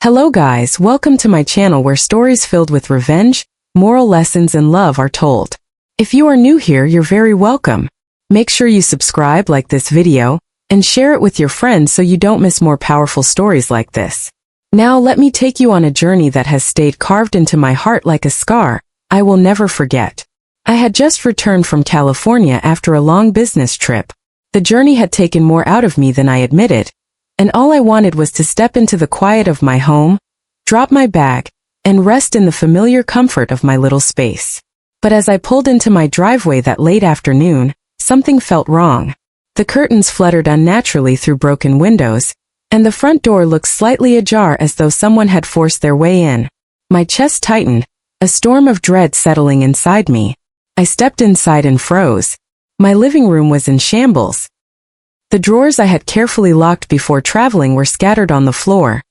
Hello guys, welcome to my channel where stories filled with revenge, moral lessons and love are told. If you are new here, you're very welcome. Make sure you subscribe, like this video, and share it with your friends so you don't miss more powerful stories like this. Now let me take you on a journey that has stayed carved into my heart like a scar I will never forget. I had just returned from California after a long business trip. The journey had taken more out of me than I admitted, and all I wanted was to step into the quiet of my home, drop my bag, and rest in the familiar comfort of my little space. But as I pulled into my driveway that late afternoon, something felt wrong. The curtains fluttered unnaturally through broken windows, and the front door looked slightly ajar as though someone had forced their way in. My chest tightened, a storm of dread settling inside me. I stepped inside and froze. My living room was in shambles. The drawers I had carefully locked before traveling were scattered on the floor,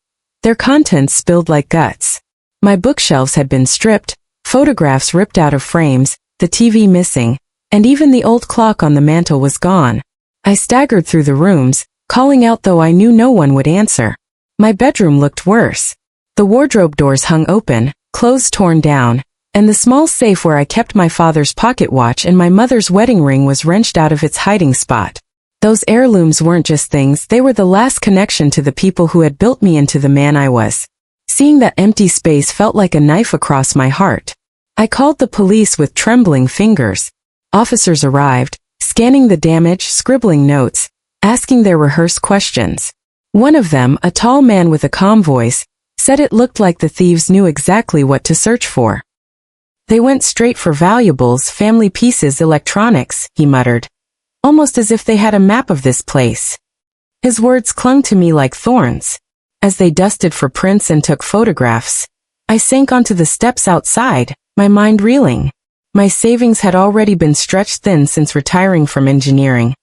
their contents spilled like guts. My bookshelves had been stripped, photographs ripped out of frames, the TV missing, and even the old clock on the mantel was gone. I staggered through the rooms, calling out though I knew no one would answer. My bedroom looked worse. The wardrobe doors hung open, clothes torn down, and the small safe where I kept my father's pocket watch and my mother's wedding ring was wrenched out of its hiding spot. Those heirlooms weren't just things, they were the last connection to the people who had built me into the man I was. Seeing that empty space felt like a knife across my heart. I called the police with trembling fingers. Officers arrived, scanning the damage, scribbling notes, asking their rehearsed questions. One of them, a tall man with a calm voice, said it looked like the thieves knew exactly what to search for. They went straight for valuables, family pieces, electronics, he muttered, almost as if they had a map of this place. His words clung to me like thorns. As they dusted for prints and took photographs, I sank onto the steps outside, my mind reeling. My savings had already been stretched thin since retiring from engineering.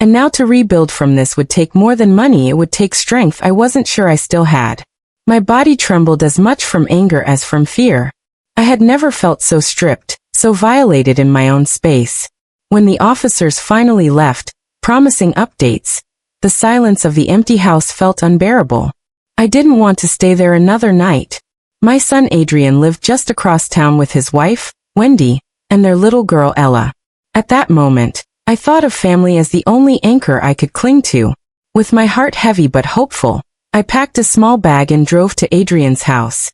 And now to rebuild from this would take more than money, it would take strength I wasn't sure I still had. My body trembled as much from anger as from fear. I had never felt so stripped, so violated in my own space. When the officers finally left, promising updates, the silence of the empty house felt unbearable. I didn't want to stay there another night. My son Adrian lived just across town with his wife, Wendy, and their little girl Ella. At that moment, I thought of family as the only anchor I could cling to. With my heart heavy but hopeful, I packed a small bag and drove to Adrian's house.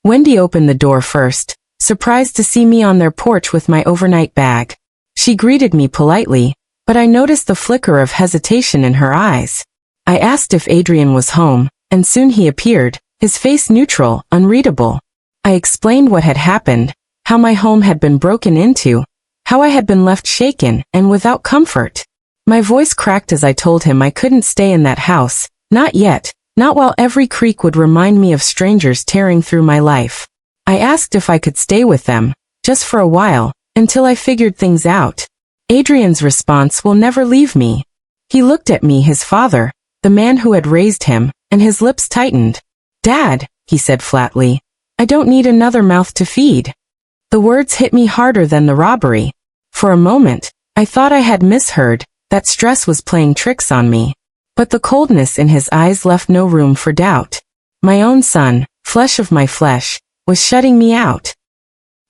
Wendy opened the door first, surprised to see me on their porch with my overnight bag. She greeted me politely, but I noticed the flicker of hesitation in her eyes. I asked if Adrian was home, and soon he appeared, his face neutral, unreadable. I explained what had happened, how my home had been broken into, how I had been left shaken and without comfort. My voice cracked as I told him I couldn't stay in that house, not yet, not while every creak would remind me of strangers tearing through my life. I asked if I could stay with them, just for a while, until I figured things out. Adrian's response will never leave me. He looked at me, his father, the man who had raised him, and his lips tightened. "Dad," he said flatly, "I don't need another mouth to feed." The words hit me harder than the robbery. For a moment, I thought I had misheard, that stress was playing tricks on me. But the coldness in his eyes left no room for doubt. My own son, flesh of my flesh, was shutting me out.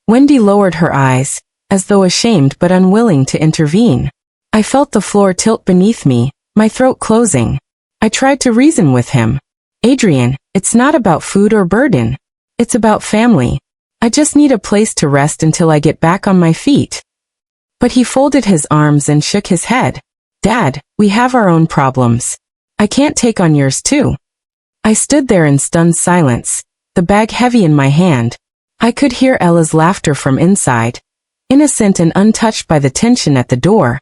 Wendy lowered her eyes, as though ashamed but unwilling to intervene. I felt the floor tilt beneath me, my throat closing. I tried to reason with him. "Adrian, it's not about food or burden. It's about family. I just need a place to rest until I get back on my feet." But he folded his arms and shook his head. "Dad, we have our own problems. I can't take on yours too." I stood there in stunned silence, the bag heavy in my hand. I could hear Ella's laughter from inside, innocent and untouched by the tension at the door,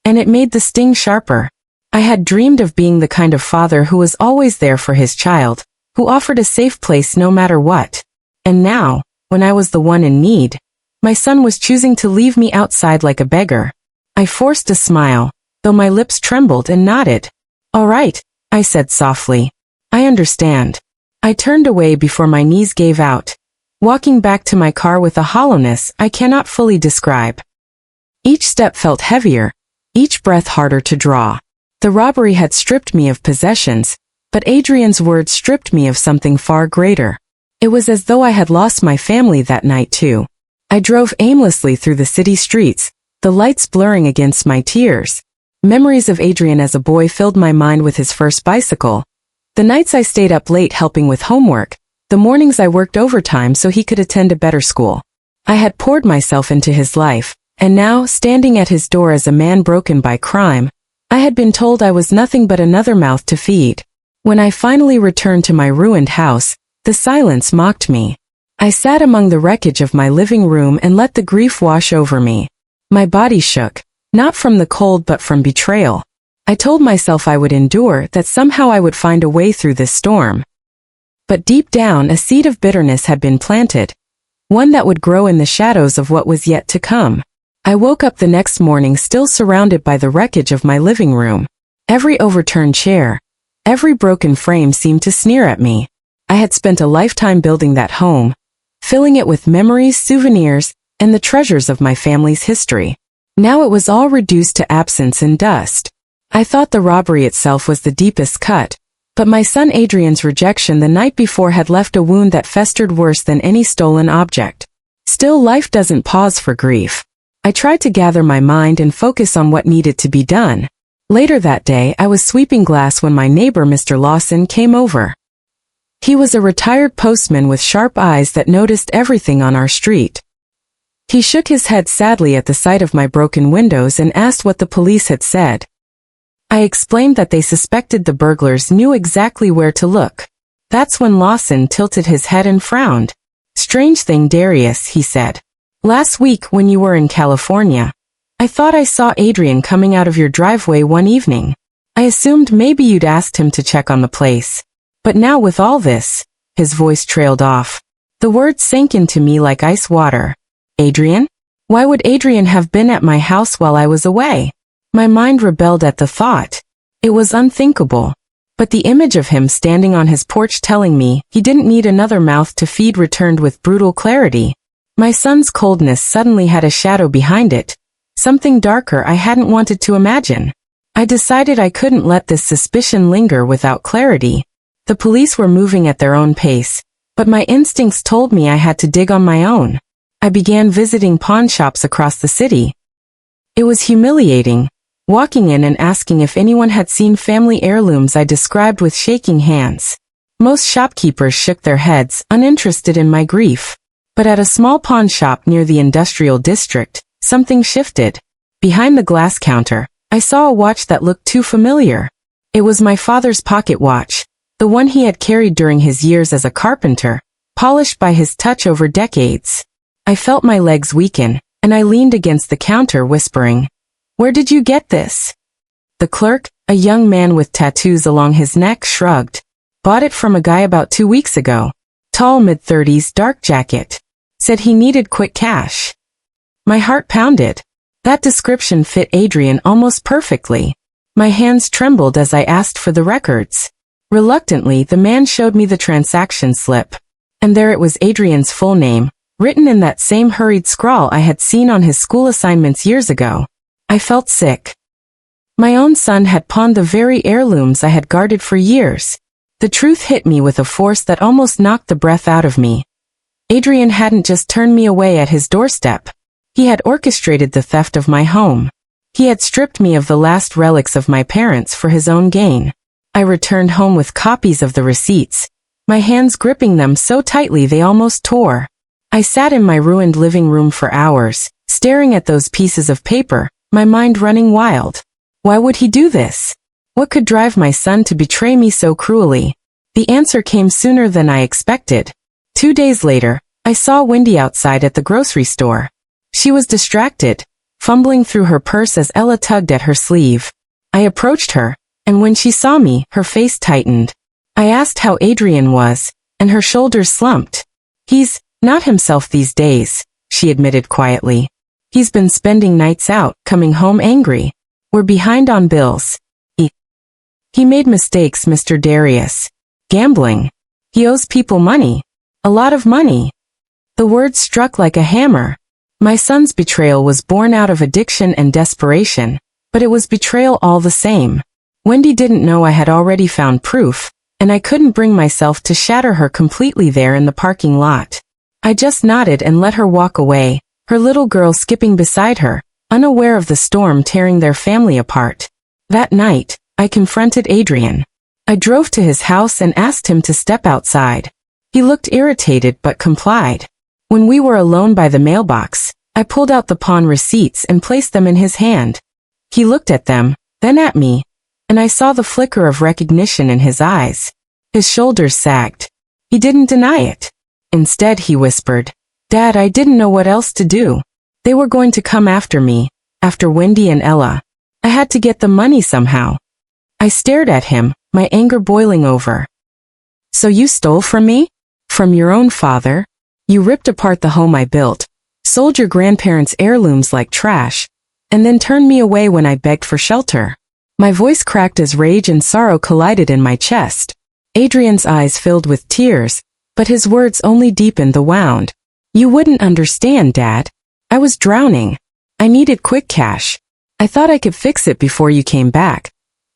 and it made the sting sharper. I had dreamed of being the kind of father who was always there for his child, who offered a safe place no matter what. And now, when I was the one in need, my son was choosing to leave me outside like a beggar. I forced a smile, though my lips trembled, and nodded. "All right," I said softly. "I understand." I turned away before my knees gave out, walking back to my car with a hollowness I cannot fully describe. Each step felt heavier, each breath harder to draw. The robbery had stripped me of possessions, But Adrian's words stripped me of something far greater. It was as though I had lost my family that night too. I drove aimlessly through the city streets, the lights blurring against my tears. Memories of Adrian as a boy filled my mind with his first bicycle. The nights I stayed up late helping with homework, the mornings I worked overtime so he could attend a better school. I had poured myself into his life, and now, standing at his door as a man broken by crime, I had been told I was nothing but another mouth to feed. When I finally returned to my ruined house, the silence mocked me. I sat among the wreckage of my living room and let the grief wash over me. My body shook, not from the cold but from betrayal. I told myself I would endure, that somehow I would find a way through this storm. But deep down a seed of bitterness had been planted, one that would grow in the shadows of what was yet to come. I woke up the next morning still surrounded by the wreckage of my living room. Every overturned chair, every broken frame seemed to sneer at me. I had spent a lifetime building that home, filling it with memories, souvenirs, and the treasures of my family's history. Now it was all reduced to absence and dust. I thought the robbery itself was the deepest cut, but my son Adrian's rejection the night before had left a wound that festered worse than any stolen object. Still, life doesn't pause for grief. I tried to gather my mind and focus on what needed to be done. Later that day, I was sweeping glass when my neighbor Mr. Lawson came over. He was a retired postman with sharp eyes that noticed everything on our street. He shook his head sadly at the sight of my broken windows and asked what the police had said. I explained that they suspected the burglars knew exactly where to look. That's when Lawson tilted his head and frowned. "Strange thing, Darius," he said. "Last week when you were in California, I thought I saw Adrian coming out of your driveway one evening. I assumed maybe you'd asked him to check on the place. But now with all this," his voice trailed off. The words sank into me like ice water. Adrian? Why would Adrian have been at my house while I was away? My mind rebelled at the thought. It was unthinkable. But the image of him standing on his porch telling me he didn't need another mouth to feed returned with brutal clarity. My son's coldness suddenly had a shadow behind it, something darker I hadn't wanted to imagine. I decided I couldn't let this suspicion linger without clarity. The police were moving at their own pace, but my instincts told me I had to dig on my own. I began visiting pawn shops across the city. It was humiliating, walking in and asking if anyone had seen family heirlooms I described with shaking hands. Most shopkeepers shook their heads, uninterested in my grief. But at a small pawn shop near the industrial district, something shifted. Behind the glass counter, I saw a watch that looked too familiar. It was my father's pocket watch, the one he had carried during his years as a carpenter, polished by his touch over decades. I felt my legs weaken, and I leaned against the counter whispering, "Where did you get this?" The clerk, a young man with tattoos along his neck, shrugged. "Bought it from a guy about 2 weeks ago. Tall, mid-30s, dark jacket. Said he needed quick cash." My heart pounded. That description fit Adrian almost perfectly. My hands trembled as I asked for the records. Reluctantly, the man showed me the transaction slip. And there it was, Adrian's full name, written in that same hurried scrawl I had seen on his school assignments years ago. I felt sick. My own son had pawned the very heirlooms I had guarded for years. The truth hit me with a force that almost knocked the breath out of me. Adrian hadn't just turned me away at his doorstep. He had orchestrated the theft of my home. He had stripped me of the last relics of my parents for his own gain. I returned home with copies of the receipts, my hands gripping them so tightly they almost tore. I sat in my ruined living room for hours, staring at those pieces of paper, my mind running wild. Why would he do this? What could drive my son to betray me so cruelly? The answer came sooner than I expected. 2 days later, I saw Wendy outside at the grocery store. She was distracted, fumbling through her purse as Ella tugged at her sleeve. I approached her, and when she saw me, her face tightened. I asked how Adrian was, and her shoulders slumped. "He's not himself these days," she admitted quietly. "He's been spending nights out, coming home angry. We're behind on bills. He made mistakes, Mr. Darius. Gambling. He owes people money. A lot of money." The words struck like a hammer. My son's betrayal was born out of addiction and desperation, but it was betrayal all the same. Wendy didn't know I had already found proof, and I couldn't bring myself to shatter her completely there in the parking lot. I just nodded and let her walk away, her little girl skipping beside her, unaware of the storm tearing their family apart. That night, I confronted Adrian. I drove to his house and asked him to step outside. He looked irritated but complied. When we were alone by the mailbox, I pulled out the pawn receipts and placed them in his hand. He looked at them, then at me, and I saw the flicker of recognition in his eyes. His shoulders sagged. He didn't deny it. Instead, he whispered, "Dad, I didn't know what else to do. They were going to come after me, after Wendy and Ella. I had to get the money somehow." I stared at him, my anger boiling over. "So you stole from me? From your own father? You ripped apart the home I built, sold your grandparents' heirlooms like trash, and then turned me away when I begged for shelter." My voice cracked as rage and sorrow collided in my chest. Adrian's eyes filled with tears, but his words only deepened the wound. "You wouldn't understand, Dad. I was drowning. I needed quick cash. I thought I could fix it before you came back.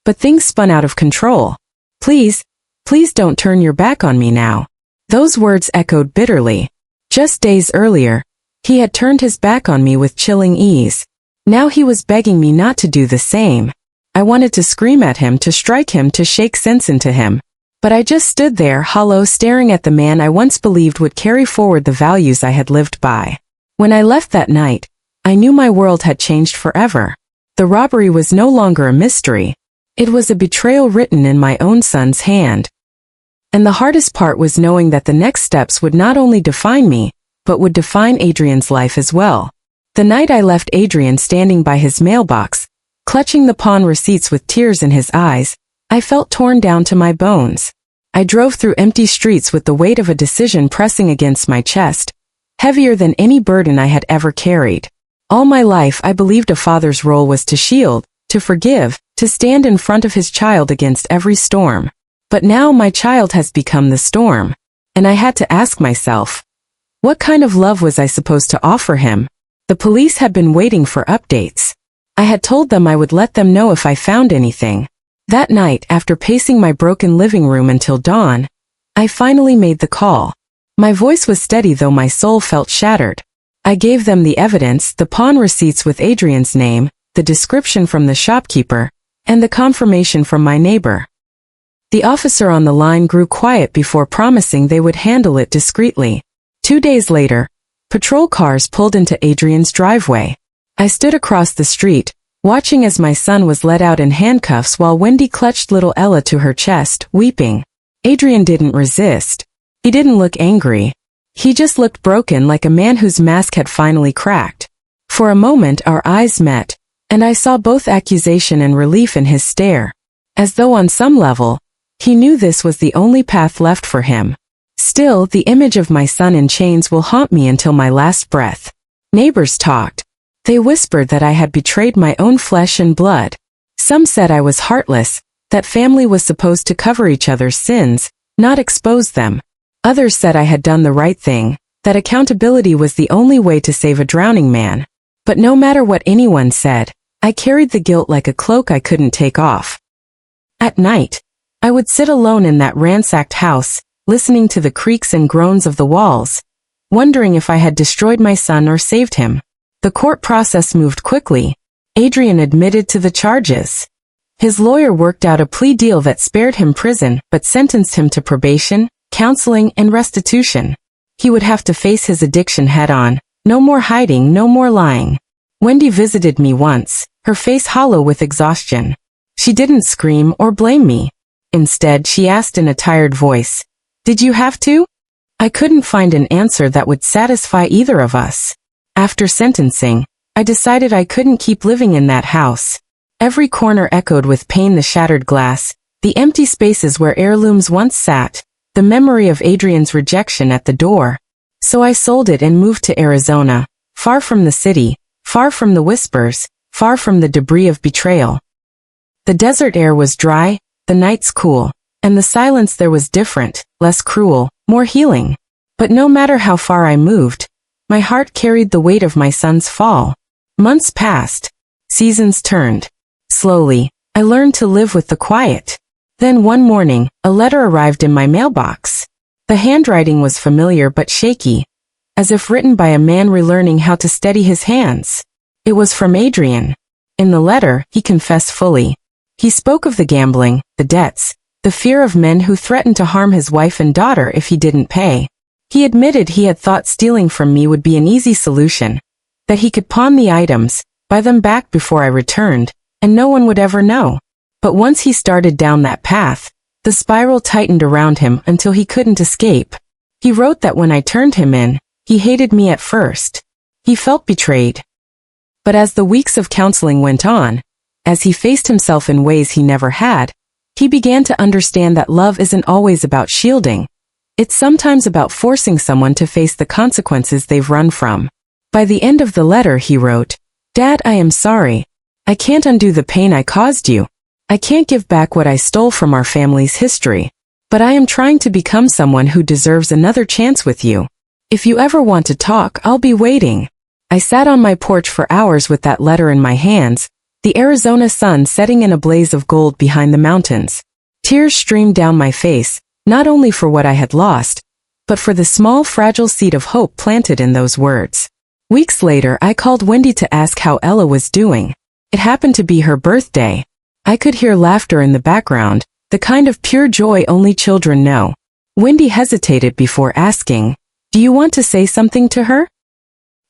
But things spun out of control. Please, please don't turn your back on me now." Those words echoed bitterly. Just days earlier, he had turned his back on me with chilling ease. Now he was begging me not to do the same. I wanted to scream at him, to strike him, to shake sense into him. But I just stood there, hollow, staring at the man I once believed would carry forward the values I had lived by. When I left that night, I knew my world had changed forever. The robbery was no longer a mystery. It was a betrayal written in my own son's hand. And the hardest part was knowing that the next steps would not only define me, but would define Adrian's life as well. The night I left Adrian standing by his mailbox, clutching the pawn receipts with tears in his eyes, I felt torn down to my bones. I drove through empty streets with the weight of a decision pressing against my chest, heavier than any burden I had ever carried. All my life I believed a father's role was to shield, to forgive, to stand in front of his child against every storm. But now my child has become the storm, and I had to ask myself, what kind of love was I supposed to offer him? The police had been waiting for updates. I had told them I would let them know if I found anything. That night, after pacing my broken living room until dawn, I finally made the call. My voice was steady though my soul felt shattered. I gave them the evidence, the pawn receipts with Adrian's name, the description from the shopkeeper, and the confirmation from my neighbor. The officer on the line grew quiet before promising they would handle it discreetly. 2 days later, patrol cars pulled into Adrian's driveway. I stood across the street, watching as my son was let out in handcuffs while Wendy clutched little Ella to her chest, weeping. Adrian didn't resist. He didn't look angry. He just looked broken, like a man whose mask had finally cracked. For a moment our eyes met, and I saw both accusation and relief in his stare. As though on some level, he knew this was the only path left for him. Still, the image of my son in chains will haunt me until my last breath. Neighbors talked. They whispered that I had betrayed my own flesh and blood. Some said I was heartless, that family was supposed to cover each other's sins, not expose them. Others said I had done the right thing, that accountability was the only way to save a drowning man. But no matter what anyone said, I carried the guilt like a cloak I couldn't take off. At night, I would sit alone in that ransacked house, listening to the creaks and groans of the walls, wondering if I had destroyed my son or saved him. The court process moved quickly. Adrian admitted to the charges. His lawyer worked out a plea deal that spared him prison but sentenced him to probation, counseling, and restitution. He would have to face his addiction head-on. No more hiding, no more lying. Wendy visited me once, her face hollow with exhaustion. She didn't scream or blame me. Instead, she asked in a tired voice, "Did you have to?" I couldn't find an answer that would satisfy either of us. After sentencing, I decided I couldn't keep living in that house. Every corner echoed with pain, the shattered glass, the empty spaces where heirlooms once sat, the memory of Adrian's rejection at the door. So I sold it and moved to Arizona, far from the city, far from the whispers, far from the debris of betrayal. The desert air was dry, the nights cool, and the silence there was different, less cruel, more healing. But no matter how far I moved, my heart carried the weight of my son's fall. Months passed. Seasons turned. Slowly, I learned to live with the quiet. Then one morning, a letter arrived in my mailbox. The handwriting was familiar but shaky, as if written by a man relearning how to steady his hands. It was from Adrian. In the letter, he confessed fully. He spoke of the gambling, the debts, the fear of men who threatened to harm his wife and daughter if he didn't pay. He admitted he had thought stealing from me would be an easy solution, that he could pawn the items, buy them back before I returned, and no one would ever know. But once he started down that path, the spiral tightened around him until he couldn't escape. He wrote that when I turned him in, he hated me at first. He felt betrayed. But as the weeks of counseling went on, as he faced himself in ways he never had, he began to understand that love isn't always about shielding. It's sometimes about forcing someone to face the consequences they've run from. By the end of the letter he wrote, "Dad, I am sorry. I can't undo the pain I caused you. I can't give back what I stole from our family's history. But I am trying to become someone who deserves another chance with you. If you ever want to talk, I'll be waiting." I sat on my porch for hours with that letter in my hands, the Arizona sun setting in a blaze of gold behind the mountains. Tears streamed down my face, not only for what I had lost, but for the small fragile seed of hope planted in those words. Weeks later, I called Wendy to ask how Ella was doing. It happened to be her birthday. I could hear laughter in the background, the kind of pure joy only children know. Wendy hesitated before asking, "Do you want to say something to her?"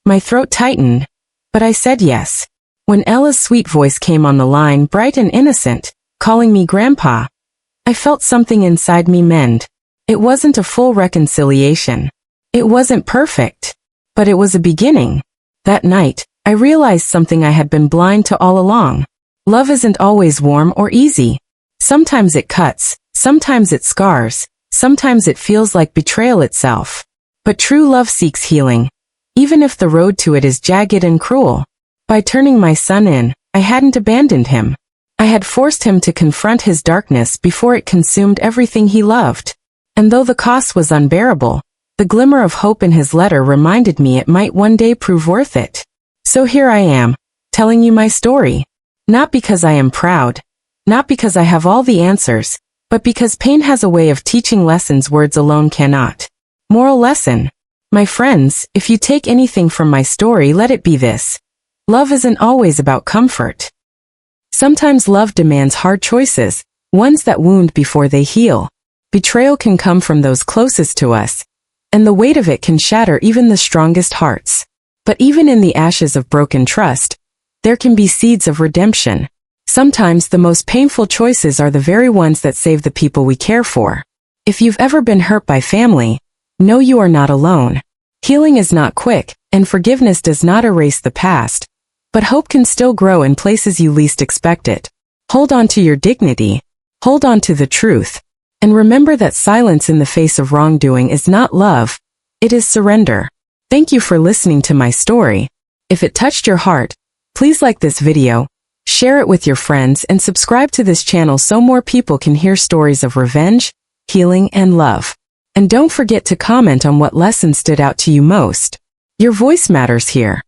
My throat tightened, but I said yes. When Ella's sweet voice came on the line, bright and innocent, calling me Grandpa, I felt something inside me mend. It wasn't a full reconciliation. It wasn't perfect, but it was a beginning. That night, I realized something I had been blind to all along. Love isn't always warm or easy. Sometimes it cuts, sometimes it scars, sometimes it feels like betrayal itself. But true love seeks healing, even if the road to it is jagged and cruel. By turning my son in, I hadn't abandoned him. I had forced him to confront his darkness before it consumed everything he loved. And though the cost was unbearable, the glimmer of hope in his letter reminded me it might one day prove worth it. So here I am, telling you my story. Not because I am proud, not because I have all the answers, but because pain has a way of teaching lessons words alone cannot. Moral lesson. My friends, if you take anything from my story, let it be this. Love isn't always about comfort. Sometimes love demands hard choices, ones that wound before they heal. Betrayal can come from those closest to us, and the weight of it can shatter even the strongest hearts. But even in the ashes of broken trust, there can be seeds of redemption. Sometimes the most painful choices are the very ones that save the people we care for. If you've ever been hurt by family, know you are not alone. Healing is not quick, and forgiveness does not erase the past. But hope can still grow in places you least expect it. Hold on to your dignity. Hold on to the truth. And remember that silence in the face of wrongdoing is not love. It is surrender. Thank you for listening to my story. If it touched your heart, please like this video, share it with your friends, and subscribe to this channel so more people can hear stories of revenge, healing, and love. And don't forget to comment on what lesson stood out to you most. Your voice matters here.